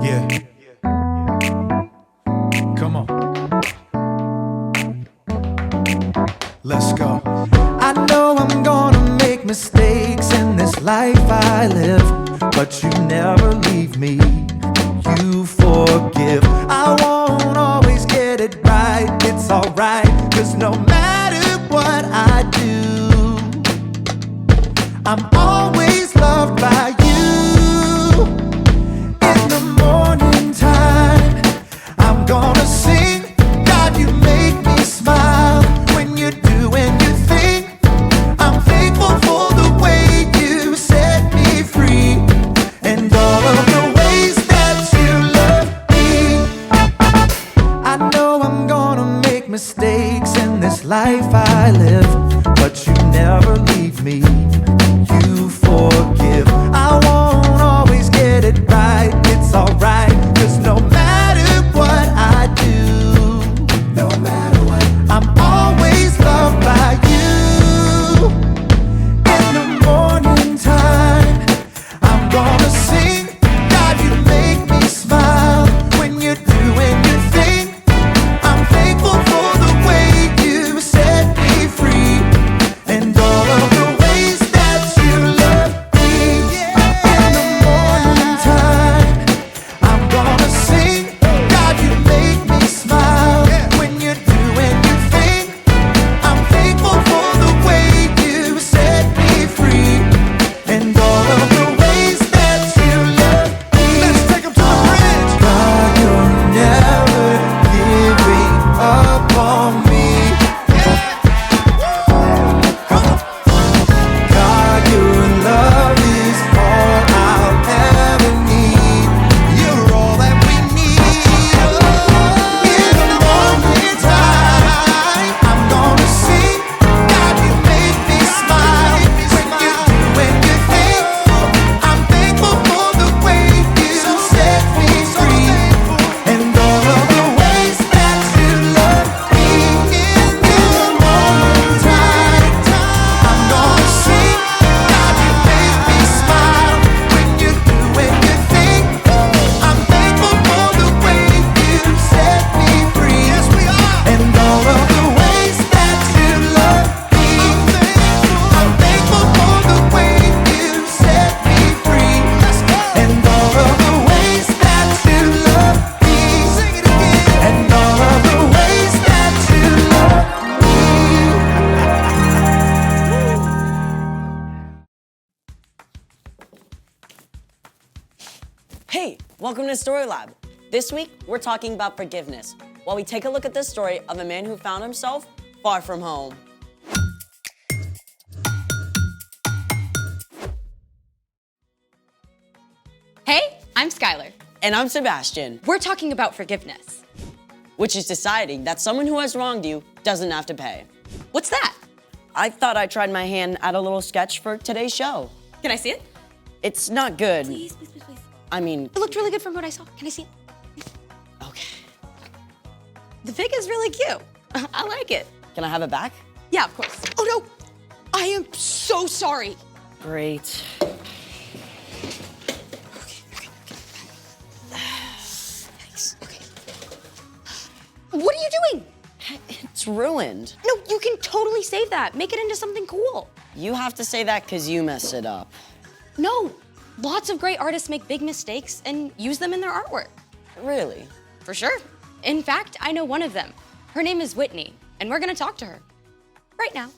Yeah. Come on. Let's go. I know I'm gonna make mistakes in this life I live, but you never leave me. You forgive. I won't always get it right. It's alright, 'cause no matter what I do, I'm always loved by you. In the morning time, I'm gonna sing. God, you make me smile when you're doing your thing. I'm thankful for the way you set me free, and all of the ways that you love me. I know I'm gonna make mistakes in this life I live, but you never leave me. You forgive. I won't always get it right. It's alright, 'cause no matter what I do, no matter what, I'm always loved by you. In the morning time, I'm gonna sing. God, you make me smile when you're doing your thing. I'm thankful for the way you set me free, and all of the ways that you love me. In the morning time, I'm gonna sing. God, you make me smile when you're doing your thing. I'm thankful for the way you set me free, and all of the ways that you love me. Let's take 'em to the bridge. God, you're never giving up on me. God, your love is all I'll ever need. You're all that we need. In the morning time, I'm gonna sing. God, you make me smile when you're doing your thing. I'm thankful for the way you set me free, and all of the ways that you love me. In the morning time, I'm gonna sing. God, you make me smile when you're doing your thing. I'm thankful for the way you set me free. Yes, we are. And all of the ways that you love me. I'm thankful for the way you set me free. Let's go. And all of the ways that you love me. Sing it again. And all of the ways that you love me. Hey, welcome to Story Lab. This week, we're talking about forgiveness, while we take a look at the story of a man who found himself far from home. Hey, I'm Skylar. And I'm Sebastian, We're talking about forgiveness. which is deciding that someone who has wronged you doesn't have to pay. What's that? I thought I tried my hand at a little sketch for today's show. Can I see it? It's not good. Please, please, please, please. I mean, It looked really good from what I saw. Can I see it? okay. The pig is really cute. I like it. Can I have it back? Yeah, of course. Oh no! I am so sorry. Great. Thanks. Okay. What are you doing? It's ruined. No, you can totally save that. Make it into something cool. You have to say that because you messed it up. No, lots of great artists make big mistakes and use them in their artwork. Really? For sure. In fact, I know one of them. Her name is Whitney, and we're gonna talk to her. Right now.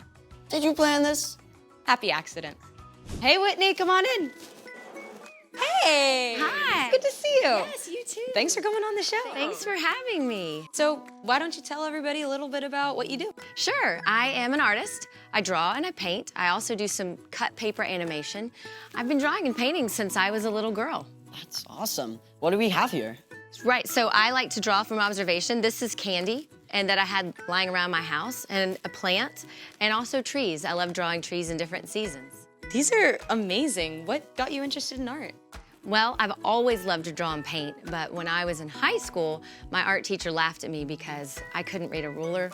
Did you plan this? Happy accident. Hey, Whitney, come on in. Hey. Hi. Good to see you. Yes, you too. Thanks for coming on the show. Thanks for having me. So, why don't you tell everybody a little bit about what you do? Sure, I am an artist. I draw and I paint. I also do some cut paper animation. I've been drawing and painting since I was a little girl. That's awesome. What do we have here? Right, so I like to draw from observation. This is candy, and that I had lying around my house, and a plant, and also trees. I love drawing trees in different seasons. These are amazing. What got you interested in art? Well, I've always loved to draw and paint, but when I was in high school, my art teacher laughed at me because I couldn't read a ruler.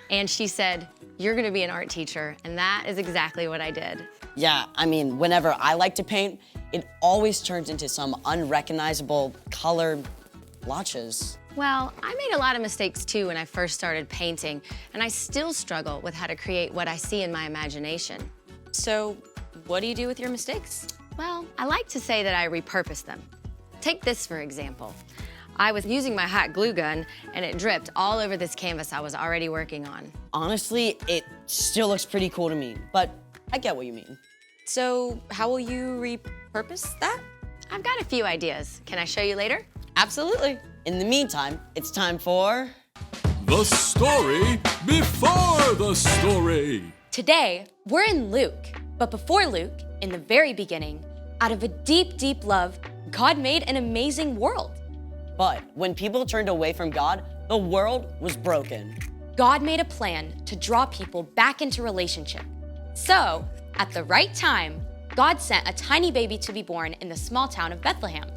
And she said, "You're gonna be an art teacher," and that is exactly what I did. Yeah, I mean, whenever I like to paint, it always turns into some unrecognizable color blotches. Well, I made a lot of mistakes too when I first started painting, and I still struggle with how to create what I see in my imagination. So, what do you do with your mistakes? Well, I like to say that I repurpose them. Take this, for example. I was using my hot glue gun, and it dripped all over this canvas I was already working on. Honestly, it still looks pretty cool to me, but I get what you mean. So, how will you repurpose that? I've got a few ideas. Can I show you later? Absolutely. In the meantime, it's time for... The story before the story. Today, we're in Luke. But before Luke, in the very beginning, out of a deep, deep love, God made an amazing world. But when people turned away from God, the world was broken. God made a plan to draw people back into relationship. So, at the right time, God sent a tiny baby to be born in the small town of Bethlehem.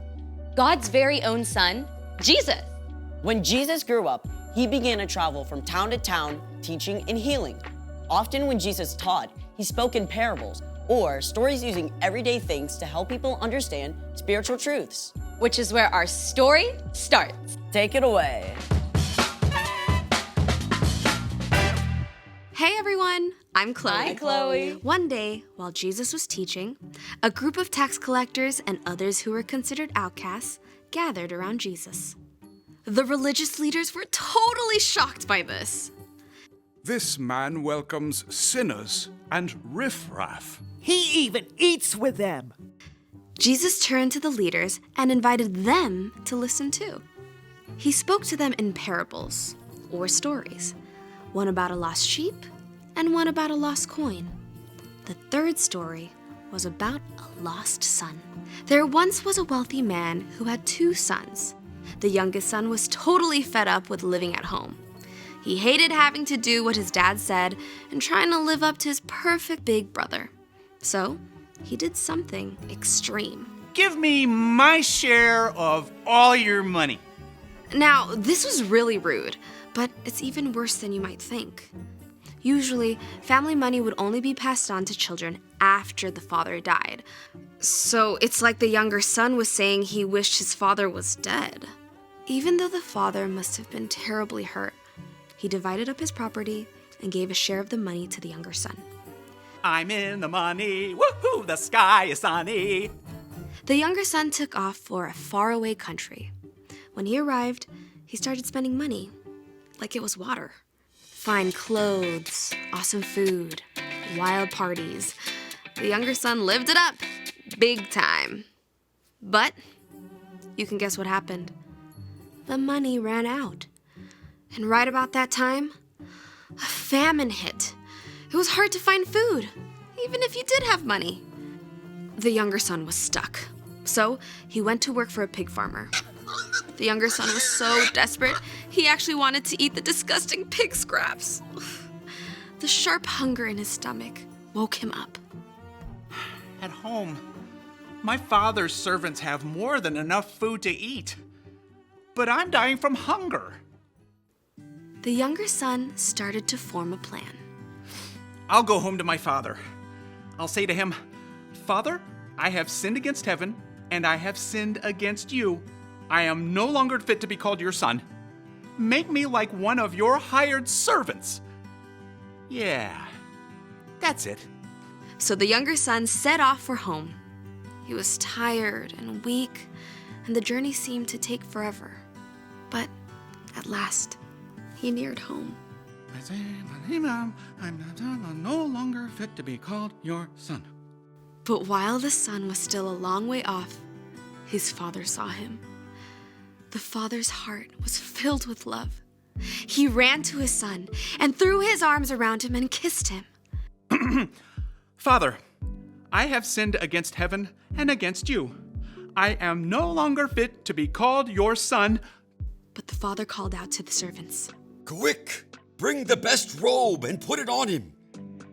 God's very own son, Jesus. When Jesus grew up, he began to travel from town to town, teaching and healing. Often when Jesus taught, he spoke in parables or stories using everyday things to help people understand spiritual truths. Which is where our story starts. Take it away. Hey everyone, I'm Chloe. Hi, Chloe. One day, while Jesus was teaching, a group of tax collectors and others who were considered outcasts gathered around Jesus. The religious leaders were totally shocked by this. This man welcomes sinners and riffraff. He even eats with them. Jesus turned to the leaders and invited them to listen too. He spoke to them in parables, or stories, one about a lost sheep and one about a lost coin. The third story was about a lost son. There once was a wealthy man who had 2 sons. The youngest son was totally fed up with living at home. He hated having to do what his dad said and trying to live up to his perfect big brother. So, he did something extreme. Give me my share of all your money. Now, this was really rude, but it's even worse than you might think. Usually, family money would only be passed on to children after the father died. So it's like the younger son was saying he wished his father was dead. Even though the father must have been terribly hurt, he divided up his property and gave a share of the money to the younger son. I'm in the money. Woohoo, the sky is sunny. The younger son took off for a faraway country. When he arrived, he started spending money like it was water. Fine clothes, awesome food, wild parties. The younger son lived it up, big time. But you can guess what happened. The money ran out. And right about that time, a famine hit. It was hard to find food, even if you did have money. The younger son was stuck. So he went to work for a pig farmer. The younger son was so desperate, he actually wanted to eat the disgusting pig scraps. The sharp hunger in his stomach woke him up. At home, my father's servants have more than enough food to eat. But I'm dying from hunger. The younger son started to form a plan. I'll go home to my father. I'll say to him, Father, I have sinned against heaven, and I have sinned against you. I am no longer fit to be called your son. Make me like one of your hired servants. Yeah, that's it. So the younger son set off for home. He was tired and weak, and the journey seemed to take forever. But at last, he neared home. I'm no longer fit to be called your son. But while the son was still a long way off, his father saw him. The father's heart was filled with love. He ran to his son and threw his arms around him and kissed him. Father, I have sinned against heaven and against you. I am no longer fit to be called your son. But the father called out to the servants. Quick, bring the best robe and put it on him.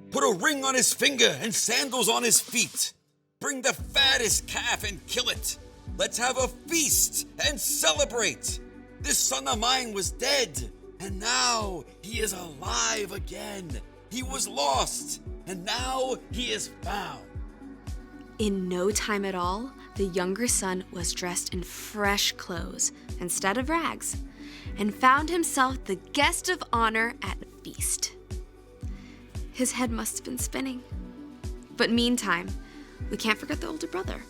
Put a ring on his finger and sandals on his feet. Bring the fattest calf and kill it. Let's have a feast and celebrate. This son of mine was dead, and now he is alive again. He was lost, and now he is found. In no time at all, the younger son was dressed in fresh clothes instead of rags and found himself the guest of honor at a feast. His head must have been spinning. But meantime, we can't forget the older brother.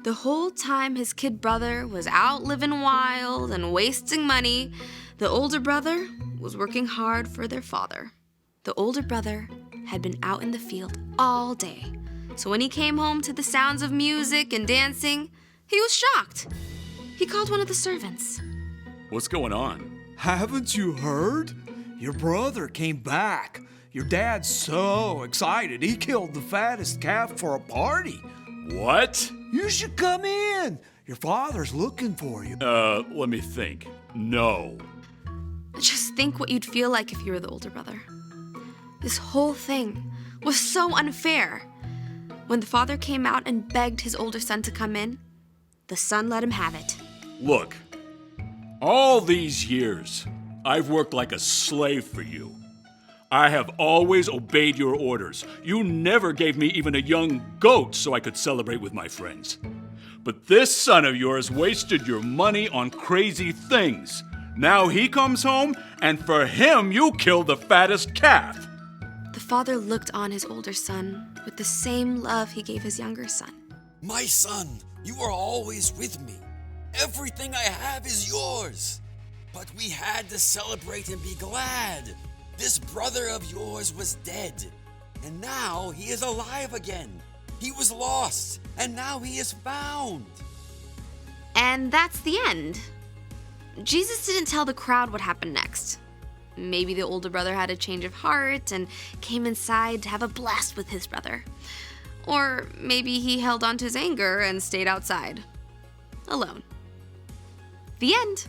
The whole time his kid brother was out living wild and wasting money, the older brother was working hard for their father. The older brother had been out in the field all day, so when he came home to the sounds of music and dancing, he was shocked. He called one of the servants. What's going on? Haven't you heard? Your brother came back. Your dad's so excited, he killed the fattest calf for a party. What? You should come in. Your father's looking for you. Let me think. No. Just think what you'd feel like if you were the older brother. This whole thing was so unfair. When the father came out and begged his older son to come in, the son let him have it. Look, all these years, I've worked like a slave for you. I have always obeyed your orders. You never gave me even a young goat so I could celebrate with my friends. But this son of yours wasted your money on crazy things. Now he comes home, and for him, you killed the fattest calf. The father looked on his older son with the same love he gave his younger son. My son, you are always with me. Everything I have is yours. But we had to celebrate and be glad. This brother of yours was dead, and now he is alive again. He was lost, and now he is found. And that's the end. Jesus didn't tell the crowd what happened next. Maybe the older brother had a change of heart and came inside to have a blast with his brother. Or maybe he held on to his anger and stayed outside, alone. The end.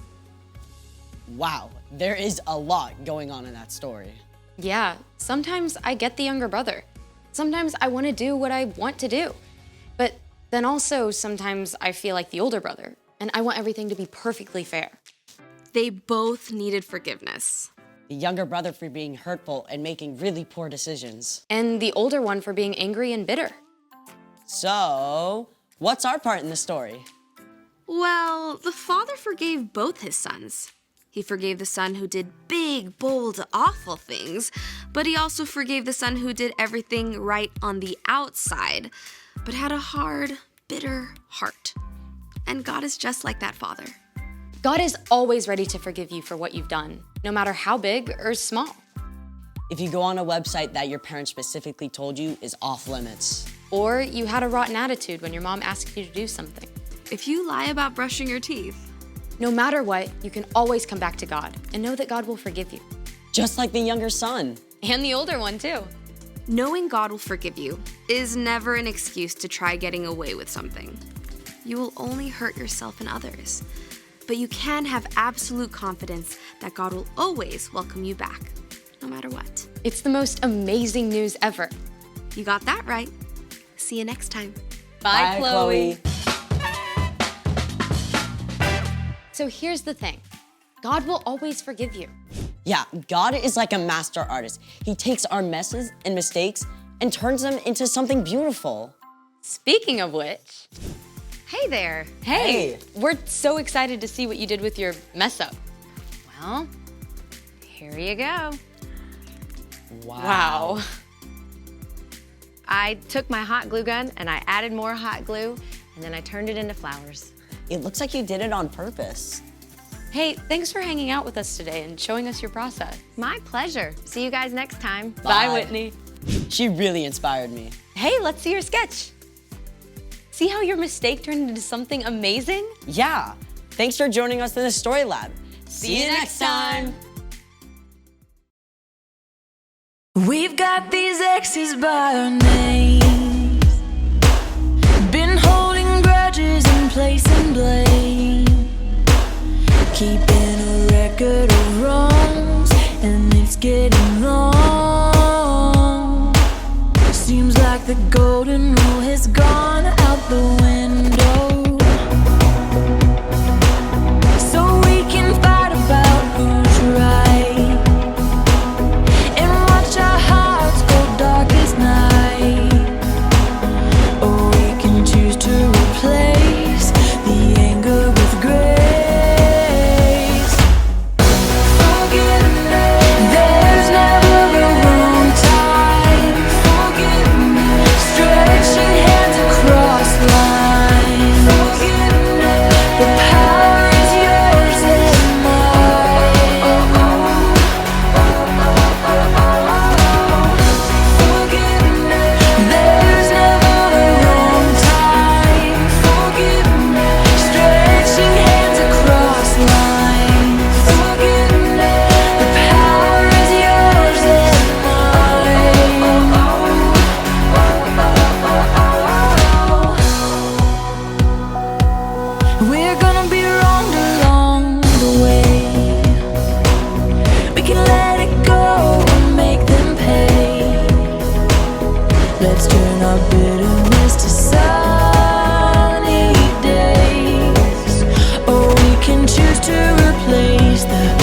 Wow, there is a lot going on in that story. Yeah, sometimes I get the younger brother. Sometimes I want to do what I want to do. But then also sometimes I feel like the older brother, and I want everything to be perfectly fair. They both needed forgiveness. The younger brother for being hurtful and making really poor decisions. And the older one for being angry and bitter. So, what's our part in the story? Well, the father forgave both his sons. He forgave the son who did big, bold, awful things, but he also forgave the son who did everything right on the outside, but had a hard, bitter heart. And God is just like that father. God is always ready to forgive you for what you've done, no matter how big or small. If you go on a website that your parents specifically told you is off limits. Or you had a rotten attitude when your mom asked you to do something. If you lie about brushing your teeth. No matter what, you can always come back to God and know that God will forgive you. Just like the younger son. And the older one, too. Knowing God will forgive you is never an excuse to try getting away with something. You will only hurt yourself and others. But you can have absolute confidence that God will always welcome you back, no matter what. It's the most amazing news ever. You got that right. See you next time. Bye, Chloe. So here's the thing. God will always forgive you. Yeah, God is like a master artist. He takes our messes and mistakes and turns them into something beautiful. Speaking of which, Hey there. hey, we're so excited to see what you did with your mess up. Well, here you go. Wow. I took my hot glue gun and I added more hot glue and then I turned it into flowers. It looks like you did it on purpose. Hey, thanks for hanging out with us today and showing us your process. My pleasure. See you guys next time. Bye, Whitney. She really inspired me. Hey, let's see your sketch. See how your mistake turned into something amazing? Yeah, thanks for joining us in the Story Lab. See you next time. We've got these exes by our names, been holding grudges and placing blame, keeping a record of wrongs, and it's getting long. Seems like the golden rule has gone out the window, so we can fight about who's right and watch our hearts go dark as night. Oh, choose to replace the